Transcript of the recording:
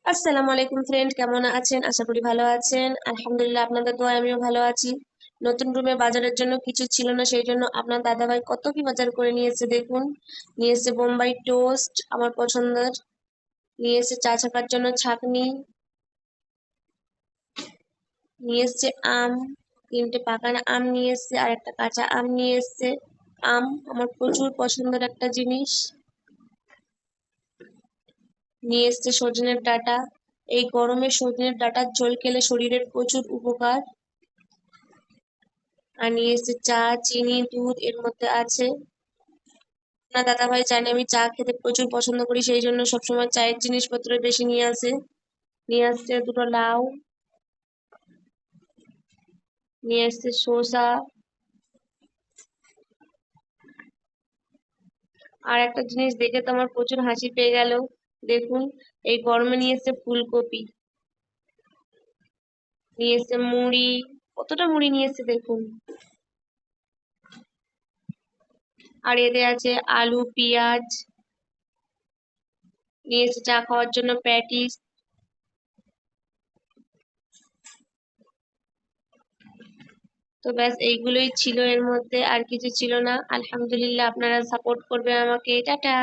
আসসালামু আলাইকুম ফ্রেন্ড, কেমন আছেন? আশা করি ভালো আছেন। আলহামদুলিল্লাহ, আপনাদের দোয়ায় আমিও ভালো আছি। নতুন রুমে বাজারের জন্য কিছু ছিল না, সেই জন্য আপনার দাদাভাই কত কি বাজার করে নিয়েছে দেখুন। নিয়ে এসেছে বোম্বাই টোস্ট, আমার পছন্দের। নিয়ে এসেছে চা ছাকার জন্য ছাঁকনি। নিয়ে এসেছে আম, 3টে পাকা আম নিয়ে এসেছে, আর একটা কাঁচা আম নিয়ে এসেছে। আম আমার প্রচুর পছন্দের একটা জিনিস। নিয়ে এসেছে সজনের ডাঁটা। এই গরমে সজনের ডাঁটার ঝোল খেলে শরীরের প্রচুর উপকার। আর নিয়ে এসেছে চা, চিনি, দুধ এর মধ্যে আছে। না, দাদাভাই জানে আমি চা খেতে প্রচুর পছন্দ করি, সেই জন্য সবসময় চায়ের জিনিসপত্র বেশি নিয়ে আসে। নিয়ে আসছে দুটো লাউ। নিয়ে আসছে শসা। আর একটা জিনিস দেখে তো আমার প্রচুর হাসি পেয়ে গেল। দেখুন, এই গরমে নিয়ে এসছে ফুলকপি। নিয়ে এসছে মুড়ি। কতটা মুড়ি নিয়ে এসছে দেখুন। আর এতে আছে আলু, পেঁয়াজ। নিয়ে এসছে চা খাওয়ার জন্য প্যাটিস। তো ব্যাস এইগুলোই ছিল এর মধ্যে, আর কিছু ছিল না। আলহামদুলিল্লাহ, আপনারা সাপোর্ট করবে আমাকে। টাটা।